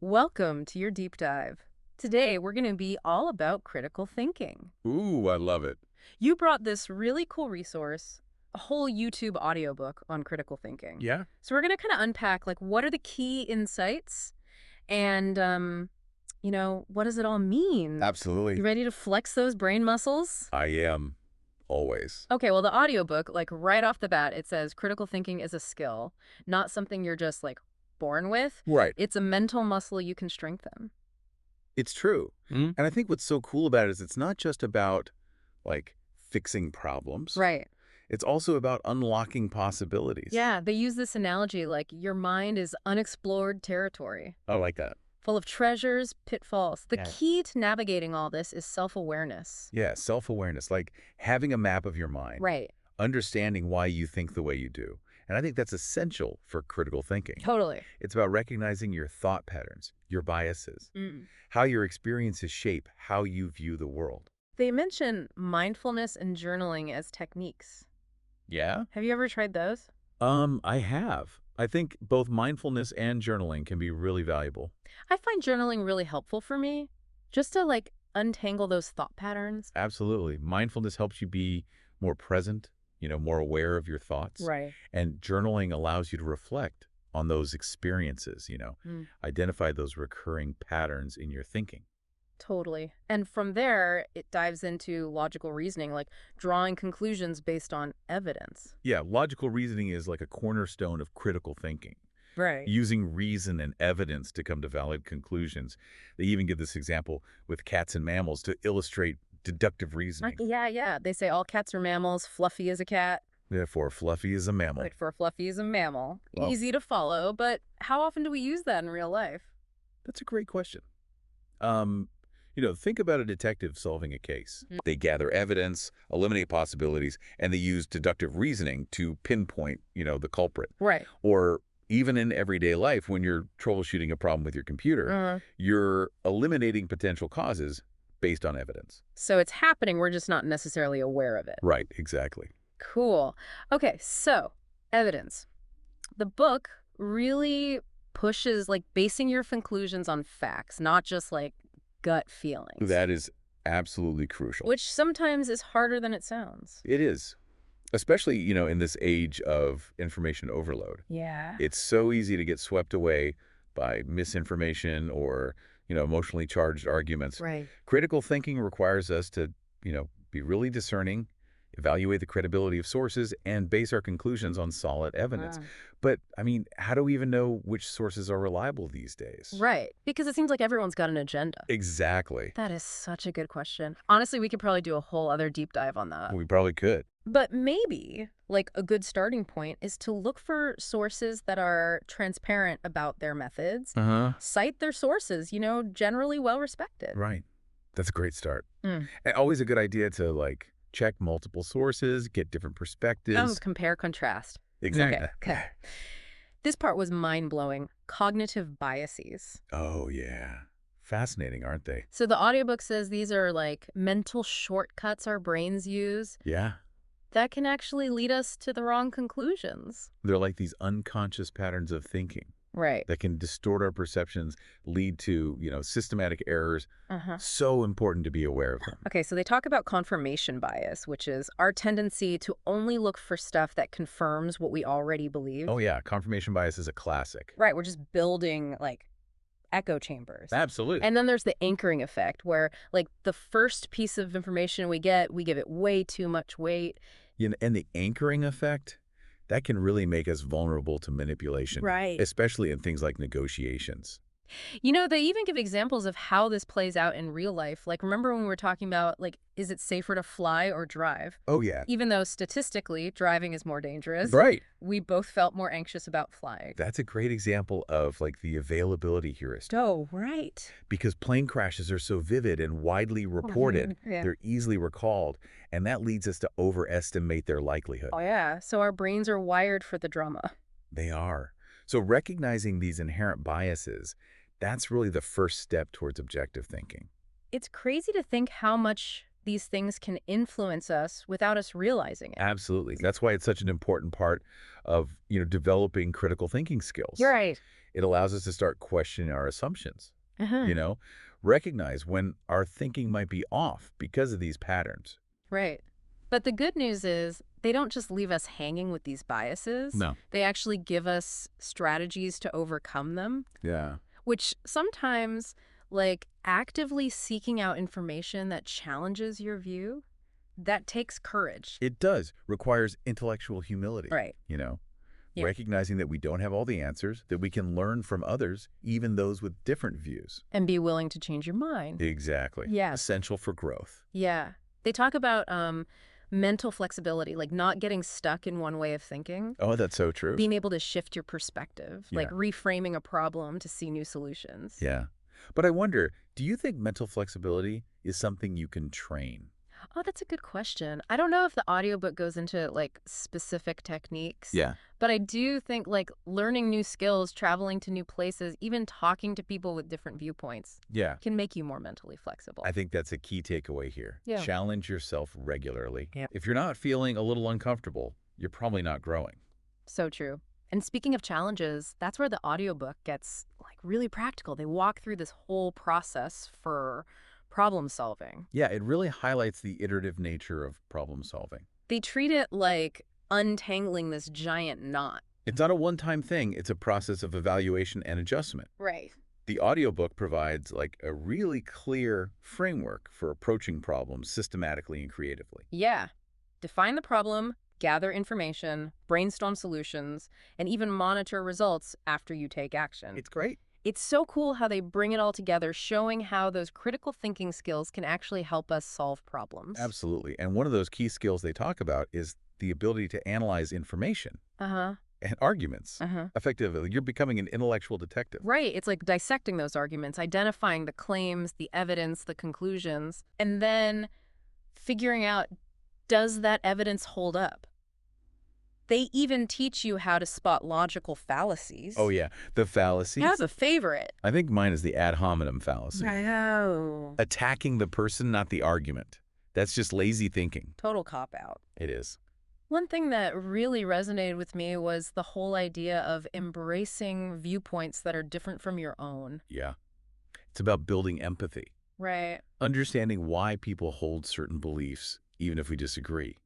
Welcome to your deep dive. Today, we're going to be all about critical thinking. Ooh, I love it. You brought this really cool resource, a whole YouTube audiobook on critical thinking. Yeah, So we're going to kind of unpack like what are the key insights and what does it all mean? absolutely. You ready to flex those brain muscles? I am always. Okay, well the audiobook, like right off the bat, it says critical thinking is a skill, not something you're just like born with. Right. It's a mental muscle you can strengthen. It's true. Mm. And I think what's so cool about it is it's not just about, like, fixing problems. Right. It's also about unlocking possibilities. Yeah, they use this analogy like your mind is unexplored territory, I like that. full of treasures, pitfalls. The Yeah. key to navigating all this is self-awareness. Yeah, self-awareness, like having a map of your mind, Right. understanding why you think the way you do. And I think that's essential for critical thinking. Totally. It's about recognizing your thought patterns, your biases, Mm. how your experiences shape how you view the world. They mention mindfulness and journaling as techniques. Yeah? Have you ever tried those? I have. I think both mindfulness and journaling can be really valuable. I find journaling really helpful for me, just to like untangle those thought patterns. Absolutely. Mindfulness helps you be more present, more aware of your thoughts. Right. And journaling allows you to reflect on those experiences, Mm. identify those recurring patterns in your thinking. Totally. And from there, it dives into logical reasoning, like drawing conclusions based on evidence. Yeah, logical reasoning is like a cornerstone of critical thinking. Right. Using reason and evidence to come to valid conclusions. They even give this example with cats and mammals to illustrate deductive reasoning. Yeah. They say all cats are mammals. Fluffy is a cat. Therefore, Fluffy is a mammal. Right, for Fluffy is a mammal. Well- Easy to follow, but how often do we use that in real life? That's a great question. Think about a detective solving a case. Mm. They gather evidence, eliminate possibilities, and they use deductive reasoning to pinpoint, the culprit. Right. Or even in everyday life, when you're troubleshooting a problem with your computer, you're eliminating potential causes based on evidence. So it's happening, we're just not necessarily aware of it. Right, exactly. Cool. Okay, so evidence. The book really pushes like basing your conclusions on facts, not just like gut feelings. That is absolutely crucial. Which sometimes is harder than it sounds. It is. Especially, in this age of information overload. Yeah. It's so easy to get swept away by misinformation or, emotionally charged arguments. Right. Critical thinking requires us to, be really discerning, evaluate the credibility of sources, and base our conclusions on solid evidence. But, how do we even know which sources are reliable these days? Right. Because it seems like everyone's got an agenda. Exactly. That is such a good question. Honestly, we could probably do a whole other deep dive on that. We probably could. But maybe, like, a good starting point is to look for sources that are transparent about their methods, cite their sources, generally well respected. Right. That's a great start. Mm. And always a good idea to, check multiple sources, get different perspectives. Compare, contrast. Exactly. Okay. This part was mind-blowing. Cognitive biases. Oh, yeah. Fascinating, aren't they? So the audiobook says these are like mental shortcuts our brains use Yeah. that can actually lead us to the wrong conclusions. They're like these unconscious patterns of thinking Right. that can distort our perceptions, lead to, systematic errors. So important to be aware of them. Okay, so they talk about confirmation bias, which is our tendency to only look for stuff that confirms what we already believe. Oh, yeah. Confirmation bias is a classic. Right, we're just building, like, echo chambers. Absolutely. And then there's the anchoring effect, where, like, the first piece of information we get, we give it way too much weight. And the anchoring effect, that can really make us vulnerable to manipulation. Right. Especially in things like negotiations. They even give examples of how this plays out in real life. Like, remember when we were talking about, like, is it safer to fly or drive? Oh, yeah. Even though statistically, driving is more dangerous. Right. We both felt more anxious about flying. That's a great example of, the availability heuristic. Oh, right. Because plane crashes are so vivid and widely reported, Yeah. they're easily recalled, and that leads us to overestimate their likelihood. Oh, yeah. So our brains are wired for the drama. They are. So recognizing these inherent biases, that's really the first step towards objective thinking. It's crazy to think how much these things can influence us without us realizing it. Absolutely. That's why it's such an important part of, developing critical thinking skills. You're right. It allows us to start questioning our assumptions, Uh-huh. you know, recognize when our thinking might be off because of these patterns. Right. But the good news is they don't just leave us hanging with these biases. No. They actually give us strategies to overcome them, Yeah. which sometimes, like actively seeking out information that challenges your view, that takes courage. It does. Requires intellectual humility, Right. Yeah. recognizing that we don't have all the answers, that we can learn from others, even those with different views. And be willing to change your mind. Exactly. Yeah. Essential for growth. Yeah. They talk about mental flexibility, like not getting stuck in one way of thinking, Oh, that's so true. being able to shift your perspective, like Yeah. reframing a problem to see new solutions. Yeah. But I wonder, do you think mental flexibility is something you can train? Oh, that's a good question. I don't know if the audiobook goes into like specific techniques, Yeah. but I do think like learning new skills, traveling to new places, even talking to people with different viewpoints Yeah. can make you more mentally flexible. I think that's a key takeaway here. Yeah. Challenge yourself regularly. Yeah. If you're not feeling a little uncomfortable, you're probably not growing. So true. And speaking of challenges, that's where the audiobook gets like really practical. They walk through this whole process for problem solving. Yeah, it really highlights the iterative nature of problem solving. They treat it like untangling this giant knot. It's not a one-time thing, it's a process of evaluation and adjustment. Right. The audiobook provides like a really clear framework for approaching problems systematically and creatively. Yeah. Define the problem, gather information, brainstorm solutions, and even monitor results after you take action. It's great. It's so cool how they bring it all together, showing how those critical thinking skills can actually help us solve problems. Absolutely. And one of those key skills they talk about is the ability to analyze information Uh-huh. and arguments. Uh-huh. Effectively, you're becoming an intellectual detective. Right. It's like dissecting those arguments, identifying the claims, the evidence, the conclusions, and then figuring out, does that evidence hold up? They even teach you how to spot logical fallacies. Oh, yeah. The fallacies. I have a favorite. I think mine is the ad hominem fallacy. Oh. Attacking the person, not the argument. That's just lazy thinking. Total cop-out. It is. One thing that really resonated with me was the whole idea of embracing viewpoints that are different from your own. Yeah. It's about building empathy, Right. understanding why people hold certain beliefs, even if we disagree.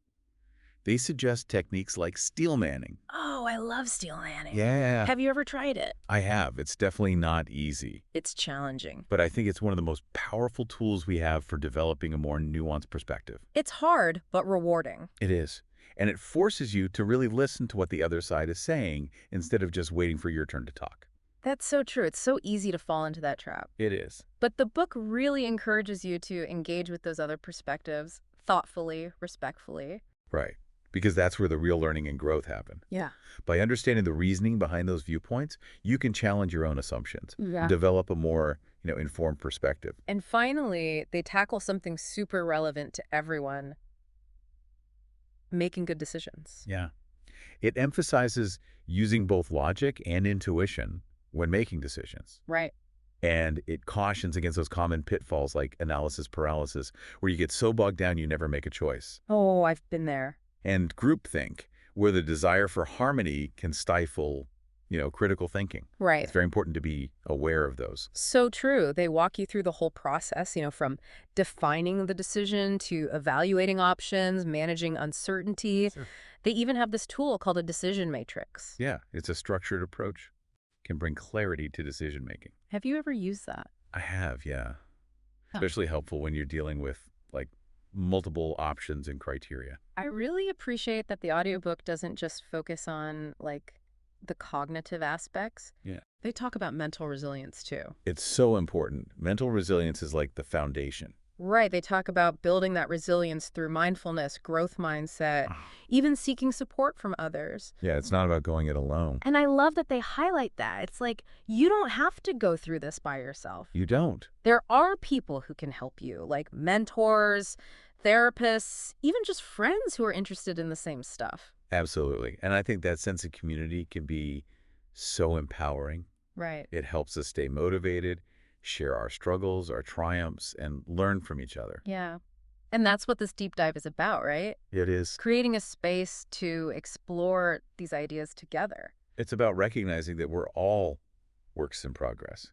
They suggest techniques like steel manning. Oh, I love steel manning. Yeah. Have you ever tried it? I have. It's definitely not easy, It's challenging. but I think it's one of the most powerful tools we have for developing a more nuanced perspective. It's hard, but rewarding. It is. And it forces you to really listen to what the other side is saying instead of just waiting for your turn to talk. That's so true. It's so easy to fall into that trap. It is. But the book really encourages you to engage with those other perspectives thoughtfully, respectfully. Right. Because that's where the real learning and growth happen. Yeah. By understanding the reasoning behind those viewpoints, you can challenge your own assumptions, Yeah. develop a more, informed perspective. And finally, they tackle something super relevant to everyone: making good decisions. Yeah. It emphasizes using both logic and intuition when making decisions. Right. And it cautions against those common pitfalls like analysis paralysis, where you get so bogged down you never make a choice. Oh, I've been there. And groupthink, where the desire for harmony can stifle, critical thinking. Right. It's very important to be aware of those. So true. They walk you through the whole process, from defining the decision to evaluating options, managing uncertainty. Sure. They even have this tool called a decision matrix. Yeah, it's a structured approach. Can bring clarity to decision making. Have you ever used that? I have, yeah. Huh. Especially helpful when you're dealing with like multiple options and criteria. I really appreciate that the audiobook doesn't just focus on like the cognitive aspects. Yeah. They talk about mental resilience too. It's so important. Mental resilience is like the foundation. Right. They talk about building that resilience through mindfulness, growth mindset, even seeking support from others. Yeah, it's not about going it alone. And I love that they highlight that. It's like, you don't have to go through this by yourself. You don't. There are people who can help you, like mentors, therapists, even just friends who are interested in the same stuff. Absolutely. And I think that sense of community can be so empowering. Right. It helps us stay motivated, share our struggles, our triumphs, and learn from each other. Yeah. And that's what this deep dive is about, right? It is. Creating a space to explore these ideas together. It's about recognizing that we're all works in progress,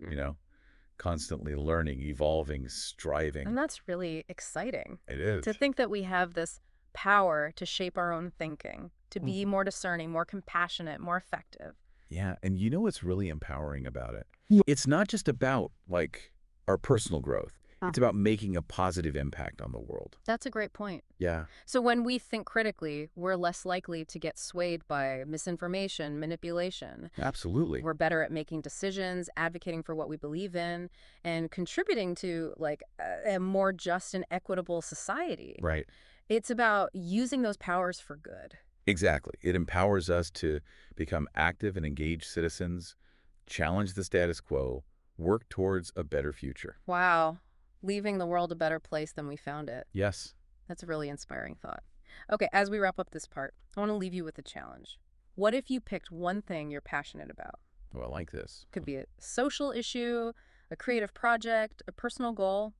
constantly learning, evolving, striving. And that's really exciting. It To is. think that we have this power to shape our own thinking, to be more discerning, more compassionate, more effective. Yeah, and you know what's really empowering about it? Yeah. It's not just about, like, our personal growth. Huh. It's about making a positive impact on the world. That's a great point. Yeah, So when we think critically, we're less likely to get swayed by misinformation, manipulation. absolutely. We're better at making decisions, advocating for what we believe in, and contributing to like a more just and equitable society. Right. It's about using those powers for good. Exactly. It empowers us to become active and engaged citizens, challenge the status quo, work towards a better future. Wow. Leaving the world a better place than we found it. Yes. That's a really inspiring thought. Okay, as we wrap up this part, I want to leave you with a challenge. What if you picked one thing you're passionate about? Oh, I like this. Could be a social issue, a creative project, a personal goal,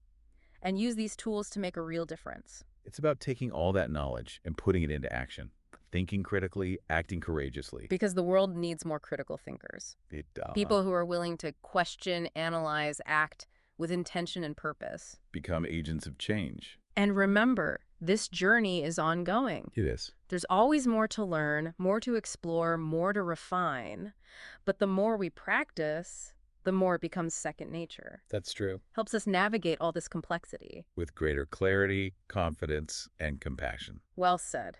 and use these tools to make a real difference. It's about taking all that knowledge and putting it into action, thinking critically, acting courageously. Because the world needs more critical thinkers. It People who are willing to question, analyze, act with intention and purpose. become agents of change. And remember, this journey is ongoing. It is. There's always more to learn, more to explore, more to refine. But the more we practice, the more it becomes second nature. That's true. Helps us navigate all this complexity. With greater clarity, confidence, and compassion. Well said.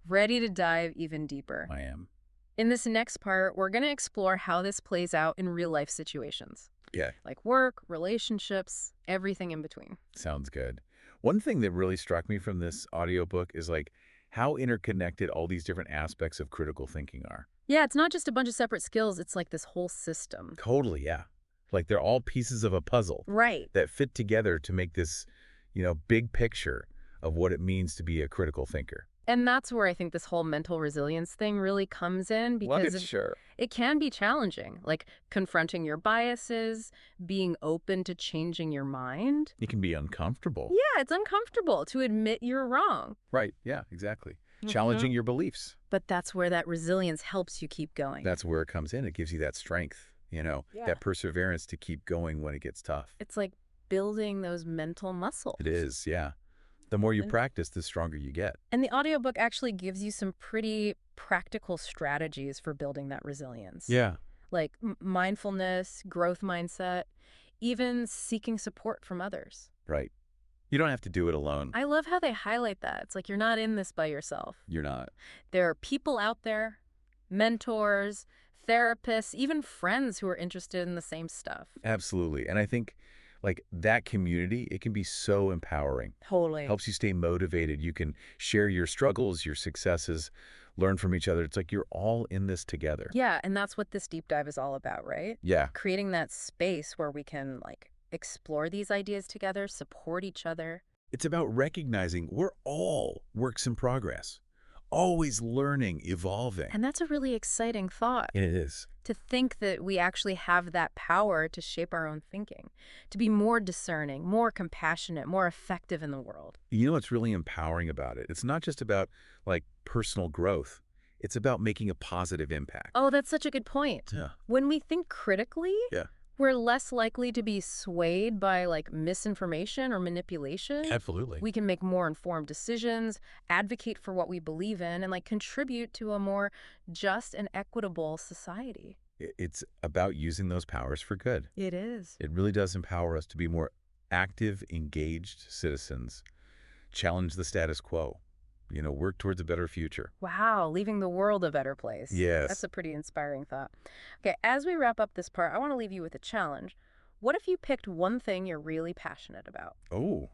Ready to dive even deeper. I am. In this next part, we're going to explore how this plays out in real-life situations. Yeah, Like work, relationships, everything in between. sounds good. One thing that really struck me from this audiobook is like how interconnected all these different aspects of critical thinking are. Yeah, it's not just a bunch of separate skills. It's like this whole system. Totally, yeah. Like they're all pieces of a puzzle Right. that fit together to make this, big picture of what it means to be a critical thinker. And that's where I think this whole mental resilience thing really comes in because Sure. it can be challenging, like confronting your biases, being open to changing your mind. It can be uncomfortable. Yeah, it's uncomfortable to admit you're wrong. Right, yeah, exactly. Challenging your beliefs. But that's where that resilience helps you keep going. That's where it comes in. It gives you that strength, Yeah. that perseverance to keep going when it gets tough. It's like building those mental muscles. It is, yeah. The more you And- practice, the stronger you get. And the audiobook actually gives you some pretty practical strategies for building that resilience. Yeah. Like mindfulness, growth mindset, even seeking support from others. Right. You don't have to do it alone. I love how they highlight that. It's like you're not in this by yourself. You're not. There are people out there, mentors, therapists, even friends who are interested in the same stuff. Absolutely. And I think, like, that community, it can be so empowering. Totally. Helps you stay motivated. You can share your struggles, your successes, learn from each other. It's like you're all in this together. Yeah, and that's what this deep dive is all about, right? Yeah. Creating that space where we can, like, explore these ideas together, support each other. It's about recognizing we're all works in progress, always learning, evolving. And that's a really exciting thought. And it is. To think that we actually have that power to shape our own thinking, to be more discerning, more compassionate, more effective in the world. You know what's really empowering about it? It's not just about, like, personal growth. It's about making a positive impact. Oh, that's such a good point. Yeah. When we think critically, Yeah. we're less likely to be swayed by like misinformation or manipulation. Absolutely. We can make more informed decisions, advocate for what we believe in, and like contribute to a more just and equitable society. It's about using those powers for good. It is. It really does empower us to be more active, engaged citizens, challenge the status quo, work towards a better future. Wow, leaving the world a better place. Yes. That's a pretty inspiring thought. Okay, as we wrap up this part, I want to leave you with a challenge. What if you picked one thing you're really passionate about? Oh,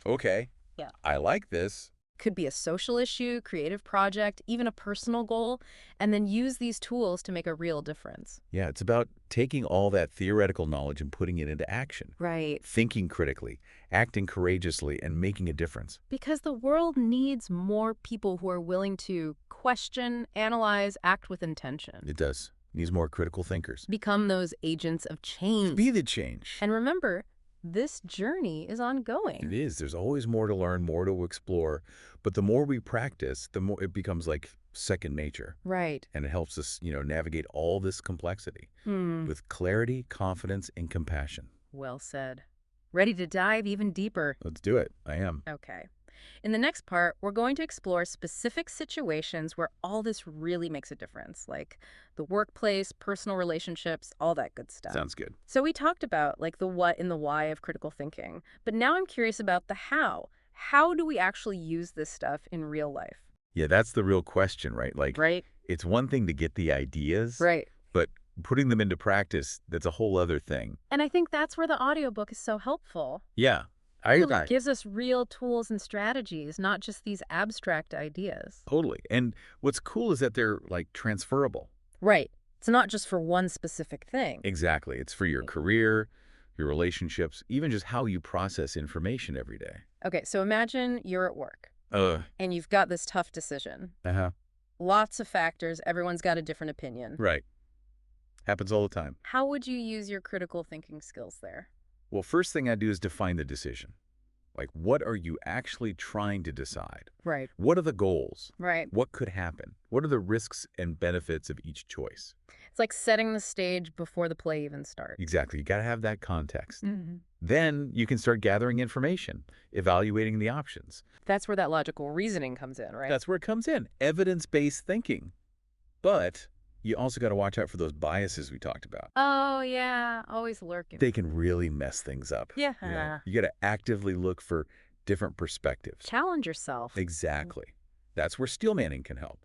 okay. Yeah. I like this. Could be a social issue, creative project, even a personal goal, and then use these tools to make a real difference. Yeah, it's about taking all that theoretical knowledge and putting it into action. Right. Thinking critically, acting courageously, and making a difference. Because the world needs more people who are willing to question, analyze, act with intention. It does. It needs more critical thinkers. Become those agents of change. Be the change. And remember, this journey is ongoing. It is. There's always more to learn, more to explore. But the more we practice, the more it becomes like second nature. Right. And it helps us, navigate all this complexity Hmm. with clarity, confidence, and compassion. Well said. Ready to dive even deeper? Let's do it. I am. Okay. In the next part, we're going to explore specific situations where all this really makes a difference, like the workplace, personal relationships, all that good stuff. Sounds good. So we talked about like the what and the why of critical thinking, but now I'm curious about the how. How do we actually use this stuff in real life? Yeah, that's the real question, right? Like, Right? it's one thing to get the ideas, Right. but putting them into practice, that's a whole other thing. And I think that's where the audiobook is so helpful. Yeah, I Really agree. gives us real tools and strategies, not just these abstract ideas. Totally. And what's cool is that they're, like, transferable. Right. It's not just for one specific thing. Exactly. It's for your career, your relationships, even just how you process information every day. Okay, so imagine you're at work Uh, and you've got this tough decision. uh-huh. Lots of factors, everyone's got a different opinion. Right. Happens all the time. How would you use your critical thinking skills there? Well, first thing I do is define the decision. Like, what are you actually trying to decide? Right. What are the goals? Right. What could happen? What are the risks and benefits of each choice? It's like setting the stage before the play even starts. Exactly. You got to have that context. Mm-hmm. Then you can start gathering information, evaluating the options. That's where that logical reasoning comes in, right? That's where it comes in, evidence-based thinking. But you also got to watch out for those biases we talked about. Oh, yeah. Always lurking. They can really mess things up. Yeah. You got to actively look for different perspectives. Challenge yourself. Exactly. That's where steel manning can help.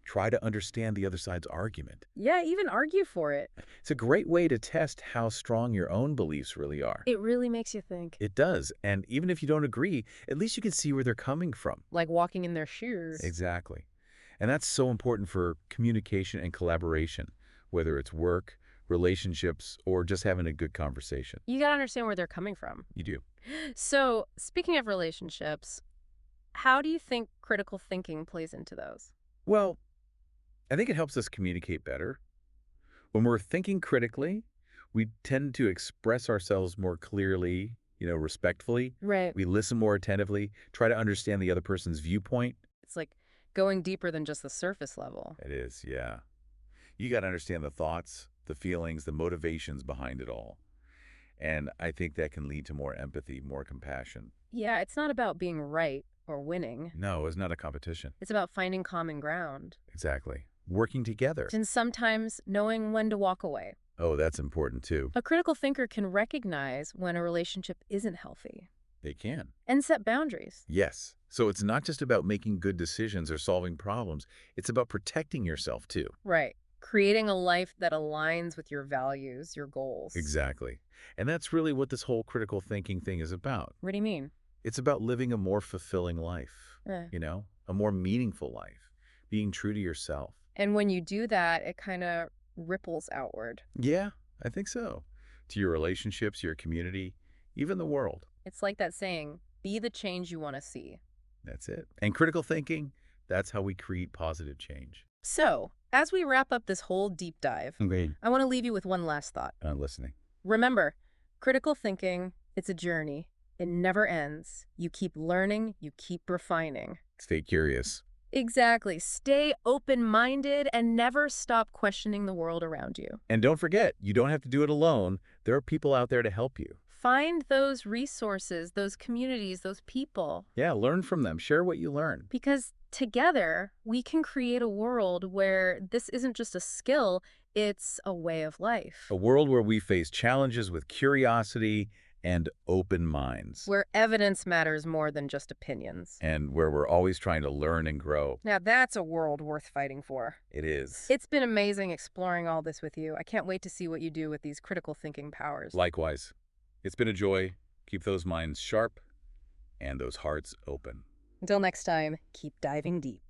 Try to understand the other side's argument. Yeah, even argue for it. It's a great way to test how strong your own beliefs really are. It really makes you think. It does. And even if you don't agree, at least you can see where they're coming from. Like walking in their shoes. Exactly. And that's so important for communication and collaboration, whether it's work, relationships, or just having a good conversation. You got to understand where they're coming from. You do. So, speaking of relationships, how do you think critical thinking plays into those? Well, I think it helps us communicate better. When we're thinking critically, we tend to express ourselves more clearly, respectfully. Right. We listen more attentively, try to understand the other person's viewpoint. It's like going deeper than just the surface level. It is, yeah. You got to understand the thoughts, the feelings, the motivations behind it all. And I think that can lead to more empathy, more compassion. Yeah, it's not about being right or winning. No, it's not a competition. It's about finding common ground. Exactly. Working together. And sometimes knowing when to walk away. Oh, that's important too. A critical thinker can recognize when a relationship isn't healthy They can. and set boundaries. Yes. So it's not just about making good decisions or solving problems. It's about protecting yourself too. Right. Creating a life that aligns with your values, your goals. Exactly. And that's really what this whole critical thinking thing is about. What do you mean? It's about living a more fulfilling life, Eh. a more meaningful life, being true to yourself. And when you do that, it kind of ripples outward. Yeah, I think so. To your relationships, your community, even the world. It's like that saying, be the change you want to see. That's it. And critical thinking, that's how we create positive change. So, as we wrap up this whole deep dive, Okay. I want to leave you with one last thought. I'm listening. Remember, critical thinking, it's a journey. It never ends. You keep learning, you keep refining. Stay curious. Exactly. Stay open-minded and never stop questioning the world around you. And don't forget, you don't have to do it alone. There are people out there to help you. Find those resources, those communities, those people. Yeah, learn from them. Share what you learn. Because together, we can create a world where this isn't just a skill, it's a way of life. A world where we face challenges with curiosity and open minds. Where evidence matters more than just opinions. And where we're always trying to learn and grow. Now that's a world worth fighting for. It is. It's been amazing exploring all this with you. I can't wait to see what you do with these critical thinking powers. Likewise. It's been a joy. Keep those minds sharp and those hearts open. Until next time, keep diving deep.